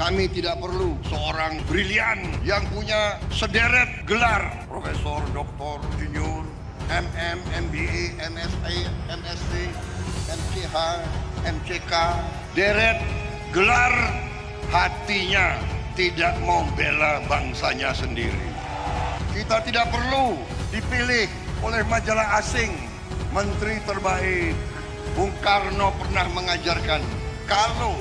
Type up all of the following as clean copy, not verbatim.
Kami tidak perlu seorang brilian yang punya sederet gelar Profesor, Doktor, Insinyur, MM, MBA, MSA, MSc, MCH, MCK, deret gelar, hatinya tidak mau bela bangsanya sendiri. Kita tidak perlu dipilih oleh majalah asing. Menteri terbaik Bung Karno pernah mengajarkan, kalau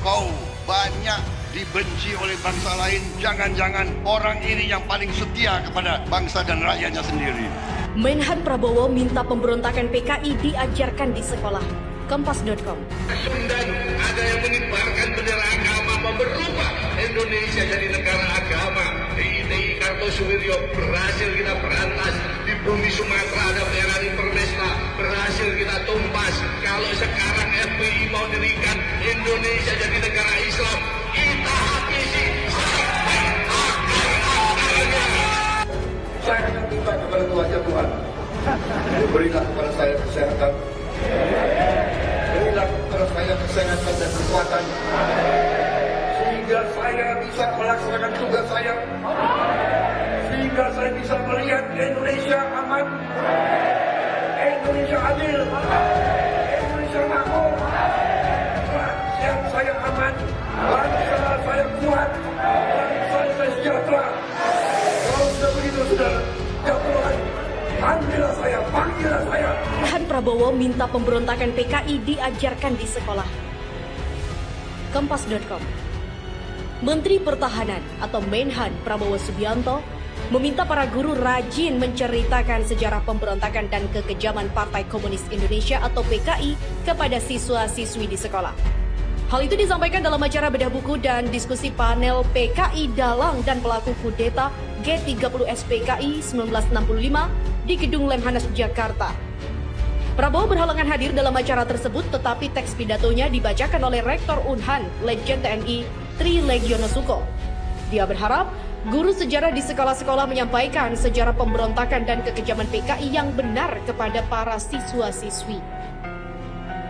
kau banyak dibenci oleh bangsa lain, jangan-jangan orang ini yang paling setia kepada bangsa dan rakyatnya sendiri. Menhan Prabowo minta pemberontakan PKI diajarkan di sekolah. Kompas.com. Dan ada yang mengibarkan bendera agama, merubah Indonesia jadi negara agama. DITI Kartosuwiryo berhasil kita berantas. Di bumi Sumatera ada daerah Permesta, berhasil kita tumpas. Kalau sekarang FPI mau dirikan Indonesia jadi negara Islam, kita habisi sampai akar-akarnya. Saya akan minta kepada Tuhan, berilah kepada saya kesehatan, berilah kepada saya kesehatan dan kekuatan, sehingga saya bisa melaksanakan tugas saya, sehingga saya bisa melihat Indonesia aman, Indonesia adil, Indonesia makmur, rakyat saya aman, bangsa saya kuat, bangsa saya sejahtera. Kalau sudah begitu, saudara, ya Tuhan, panggillah saya. Menhan Prabowo minta pemberontakan PKI diajarkan di sekolah. Kompas.com. Menteri Pertahanan atau Menhan Prabowo Subianto meminta para guru rajin menceritakan sejarah pemberontakan dan kekejaman Partai Komunis Indonesia atau PKI kepada siswa-siswi di sekolah. Hal itu disampaikan dalam acara bedah buku dan diskusi panel PKI Dalang dan Pelaku Kudeta G30 SPKI 1965 di Gedung Lemhanas, Jakarta. Prabowo berhalangan hadir dalam acara tersebut, tetapi teks pidatonya dibacakan oleh Rektor Unhan, Legend TNI Tri Legiono Suko. Dia berharap guru sejarah di sekolah-sekolah menyampaikan sejarah pemberontakan dan kekejaman PKI yang benar kepada para siswa-siswi.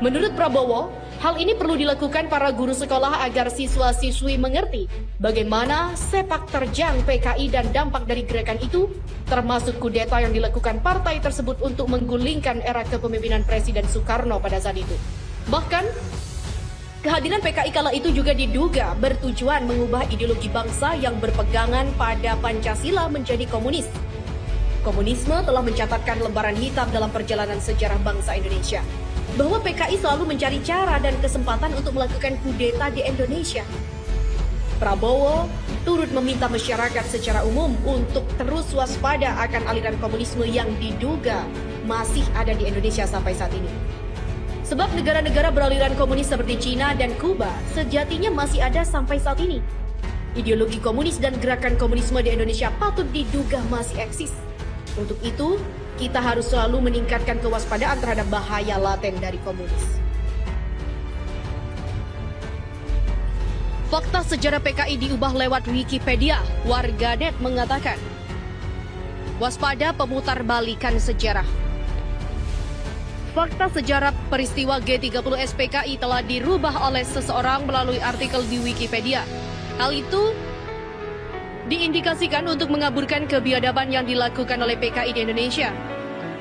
Menurut Prabowo, hal ini perlu dilakukan para guru sekolah agar siswa-siswi mengerti bagaimana sepak terjang PKI dan dampak dari gerakan itu, termasuk kudeta yang dilakukan partai tersebut untuk menggulingkan era kepemimpinan Presiden Soekarno pada saat itu. Bahkan, kehadiran PKI kala itu juga diduga bertujuan mengubah ideologi bangsa yang berpegangan pada Pancasila menjadi komunis. Komunisme telah mencatatkan lembaran hitam dalam perjalanan sejarah bangsa Indonesia, bahwa PKI selalu mencari cara dan kesempatan untuk melakukan kudeta di Indonesia. Prabowo turut meminta masyarakat secara umum untuk terus waspada akan aliran komunisme yang diduga masih ada di Indonesia sampai saat ini. Sebab negara-negara beraliran komunis seperti Cina dan Kuba sejatinya masih ada sampai saat ini. Ideologi komunis dan gerakan komunisme di Indonesia patut diduga masih eksis. Untuk itu, kita harus selalu meningkatkan kewaspadaan terhadap bahaya laten dari komunis. Fakta sejarah PKI diubah lewat Wikipedia. Warganet mengatakan, waspada pemutarbalikan sejarah. Fakta sejarah peristiwa G30 SPKI telah dirubah oleh seseorang melalui artikel di Wikipedia. Hal itu diindikasikan untuk mengaburkan kebiadaban yang dilakukan oleh PKI di Indonesia.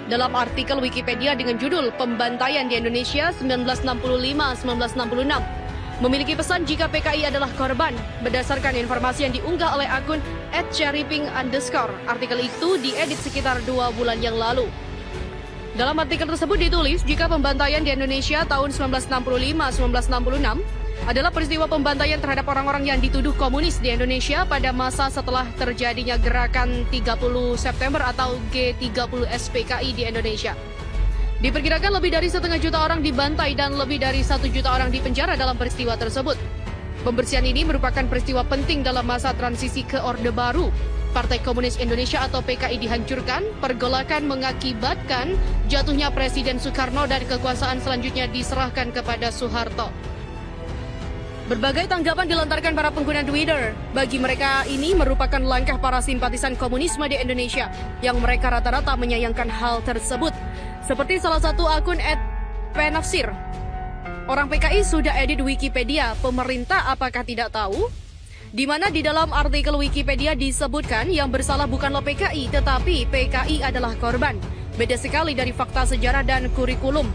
Dalam artikel Wikipedia dengan judul Pembantaian di Indonesia 1965-1966, memiliki pesan jika PKI adalah korban berdasarkan informasi yang diunggah oleh akun @cherryping_. Artikel itu diedit sekitar 2 bulan yang lalu. Dalam artikel tersebut ditulis jika pembantaian di Indonesia tahun 1965-1966 adalah peristiwa pembantaian terhadap orang-orang yang dituduh komunis di Indonesia pada masa setelah terjadinya gerakan 30 September atau G30 SPKI di Indonesia. Diperkirakan lebih dari 1,5 juta orang dibantai dan lebih dari 1 juta orang dipenjara dalam peristiwa tersebut. Pembersihan ini merupakan peristiwa penting dalam masa transisi ke Orde Baru. Partai Komunis Indonesia atau PKI dihancurkan, pergolakan mengakibatkan jatuhnya Presiden Soekarno dan kekuasaan selanjutnya diserahkan kepada Soeharto. Berbagai tanggapan dilontarkan para pengguna Twitter. Bagi mereka ini merupakan langkah para simpatisan komunisme di Indonesia yang mereka rata-rata menyayangkan hal tersebut. Seperti salah satu akun @penafsir. Orang PKI sudah edit Wikipedia, pemerintah apakah tidak tahu? di mana di dalam artikel Wikipedia disebutkan yang bersalah bukanlah PKI, tetapi PKI adalah korban. Beda sekali dari fakta sejarah dan kurikulum.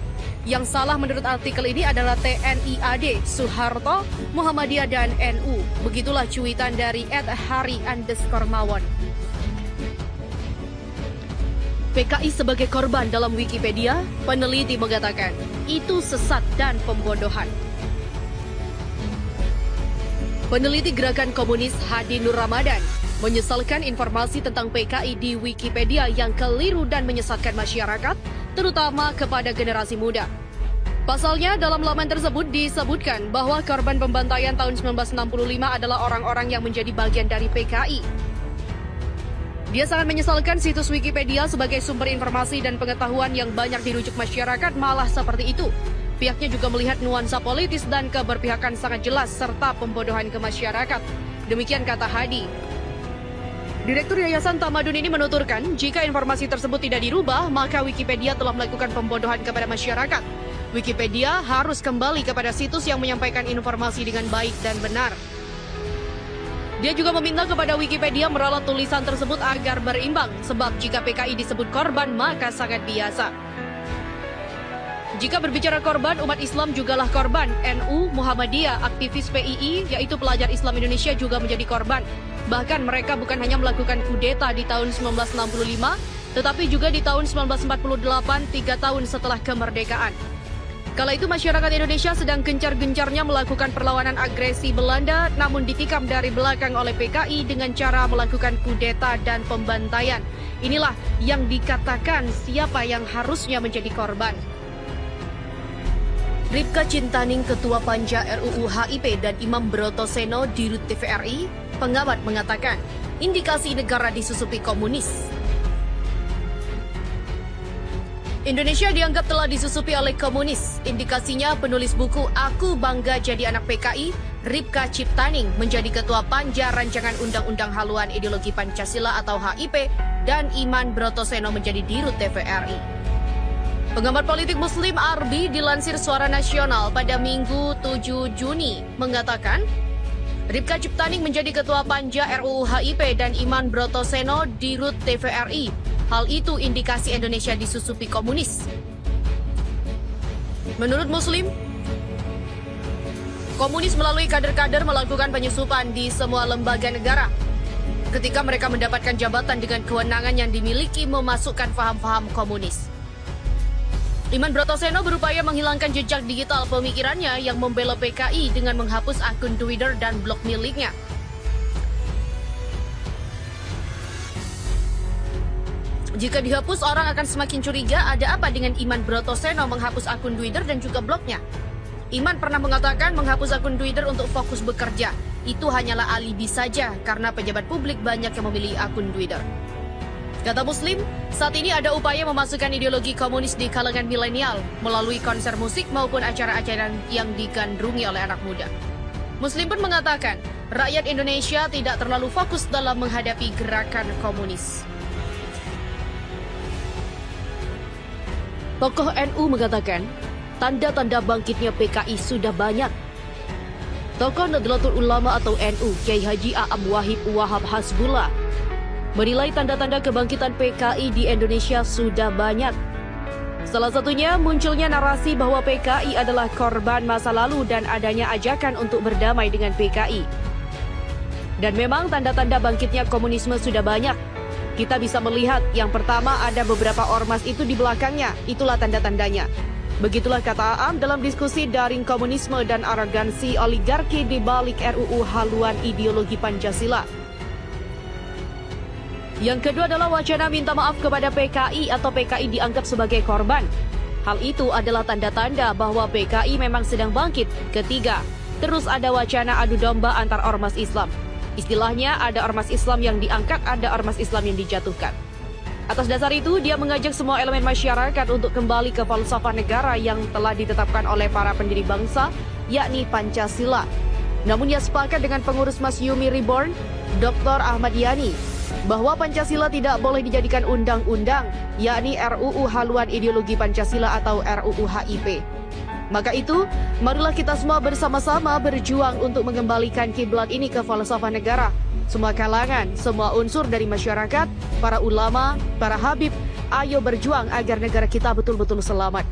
Yang salah menurut artikel ini adalah TNI AD, Soeharto, Muhammadiyah, dan NU. Begitulah cuitan dari @hari_mawon. PKI sebagai korban dalam Wikipedia, peneliti mengatakan, itu sesat dan pembodohan. Peneliti Gerakan Komunis Hadi Nur Ramadan menyesalkan informasi tentang PKI di Wikipedia yang keliru dan menyesatkan masyarakat, terutama kepada generasi muda. Pasalnya, dalam laman tersebut disebutkan bahwa korban pembantaian tahun 1965 adalah orang-orang yang menjadi bagian dari PKI. Dia sangat menyesalkan situs Wikipedia sebagai sumber informasi dan pengetahuan yang banyak dirujuk masyarakat malah seperti itu. Pihaknya juga melihat nuansa politis dan keberpihakan sangat jelas serta pembodohan ke masyarakat. Demikian kata Hadi. Direktur Yayasan Tamadun ini menuturkan, jika informasi tersebut tidak dirubah, maka Wikipedia telah melakukan pembodohan kepada masyarakat. Wikipedia harus kembali kepada situs yang menyampaikan informasi dengan baik dan benar. Dia juga meminta kepada Wikipedia meralat tulisan tersebut agar berimbang, sebab jika PKI disebut korban, maka sangat biasa. Jika berbicara korban, umat Islam jugalah korban. NU, Muhammadiyah, aktivis PII, yaitu pelajar Islam Indonesia juga menjadi korban. Bahkan mereka bukan hanya melakukan kudeta di tahun 1965, tetapi juga di tahun 1948, 3 tahun setelah kemerdekaan. Kala itu masyarakat Indonesia sedang gencar-gencarnya melakukan perlawanan agresi Belanda, namun ditikam dari belakang oleh PKI dengan cara melakukan kudeta dan pembantaian. Inilah yang dikatakan siapa yang harusnya menjadi korban. Ripka Cintaning, Ketua Panja RUU HIP dan Imam Brotoseno di Rut TVRI, pengamat mengatakan, indikasi negara disusupi komunis. Indonesia dianggap telah disusupi oleh komunis. Indikasinya penulis buku Aku Bangga Jadi Anak PKI, Ripka Cintaning, menjadi Ketua Panja Rancangan Undang-Undang Haluan Ideologi Pancasila atau HIP, dan Iman Brotoseno menjadi Dirut TVRI. Pengamat politik Muslim Arbi dilansir Suara Nasional pada Minggu 7 Juni mengatakan, Ripka Cintaning menjadi Ketua Panja RUU HIP dan Iman Brotoseno di Rut TVRI. Hal itu indikasi Indonesia disusupi komunis. Menurut Muslim, komunis melalui kader-kader melakukan penyusupan di semua lembaga negara. Ketika mereka mendapatkan jabatan dengan kewenangan yang dimiliki memasukkan paham-paham komunis. Iman Brotoseno berupaya menghilangkan jejak digital pemikirannya yang membela PKI dengan menghapus akun Twitter dan blog miliknya. Jika dihapus, orang akan semakin curiga ada apa dengan Iman Brotoseno menghapus akun Twitter dan juga blognya. Iman pernah mengatakan menghapus akun Twitter untuk fokus bekerja. Itu hanyalah alibi saja karena pejabat publik banyak yang memilih akun Twitter. Kata Muslim, saat ini ada upaya memasukkan ideologi komunis di kalangan milenial melalui konser musik maupun acara-acara yang digandrungi oleh anak muda. Muslim pun mengatakan, rakyat Indonesia tidak terlalu fokus dalam menghadapi gerakan komunis. Tokoh NU mengatakan, tanda-tanda bangkitnya PKI sudah banyak. Tokoh Nahdlatul Ulama atau NU, Kiai Haji A'am Wahib Wahab Hasbullah, menilai tanda-tanda kebangkitan PKI di Indonesia sudah banyak. Salah satunya munculnya narasi bahwa PKI adalah korban masa lalu dan adanya ajakan untuk berdamai dengan PKI. Dan memang tanda-tanda bangkitnya komunisme sudah banyak. Kita bisa melihat yang pertama ada beberapa ormas itu di belakangnya, itulah tanda-tandanya. Begitulah kata Aam dalam diskusi daring komunisme dan arogansi oligarki di balik RUU Haluan Ideologi Pancasila. Yang kedua adalah wacana minta maaf kepada PKI atau PKI dianggap sebagai korban. Hal itu adalah tanda-tanda bahwa PKI memang sedang bangkit. Ketiga, terus ada wacana adu domba antar ormas Islam. Istilahnya ada ormas Islam yang diangkat, ada ormas Islam yang dijatuhkan. Atas dasar itu, dia mengajak semua elemen masyarakat untuk kembali ke falsafah negara yang telah ditetapkan oleh para pendiri bangsa, yakni Pancasila. Namun ia sepakat dengan pengurus Mas Yumi Reborn, Dr. Ahmad Yani, bahwa Pancasila tidak boleh dijadikan undang-undang, yakni RUU Haluan Ideologi Pancasila atau RUU HIP. Maka itu, marilah kita semua bersama-sama berjuang untuk mengembalikan kiblat ini ke falsafah negara. Semua kalangan, semua unsur dari masyarakat, para ulama, para habib, ayo berjuang agar negara kita betul-betul selamat.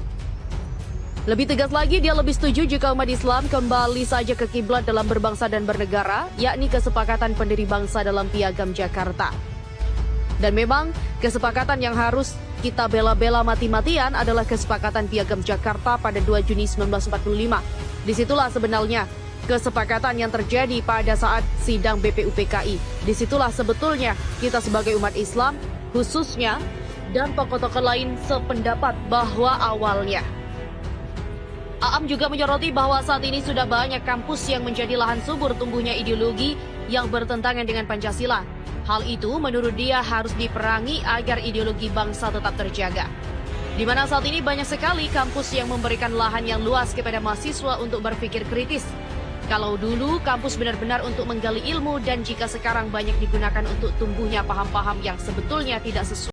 Lebih tegas lagi, dia lebih setuju jika umat Islam kembali saja ke kiblat dalam berbangsa dan bernegara, yakni kesepakatan pendiri bangsa dalam Piagam Jakarta. Dan memang, kesepakatan yang harus kita bela-bela mati-matian adalah kesepakatan Piagam Jakarta pada 2 Juni 1945. Disitulah sebenarnya kesepakatan yang terjadi pada saat sidang BPUPKI. Disitulah sebetulnya kita sebagai umat Islam, khususnya, dan tokoh-tokoh lain sependapat bahwa awalnya. Aam juga menyoroti bahwa saat ini sudah banyak kampus yang menjadi lahan subur tumbuhnya ideologi yang bertentangan dengan Pancasila. Hal itu menurut dia harus diperangi agar ideologi bangsa tetap terjaga. Di mana saat ini banyak sekali kampus yang memberikan lahan yang luas kepada mahasiswa untuk berpikir kritis. Kalau dulu kampus benar-benar untuk menggali ilmu, dan jika sekarang banyak digunakan untuk tumbuhnya paham-paham yang sebetulnya tidak sesuai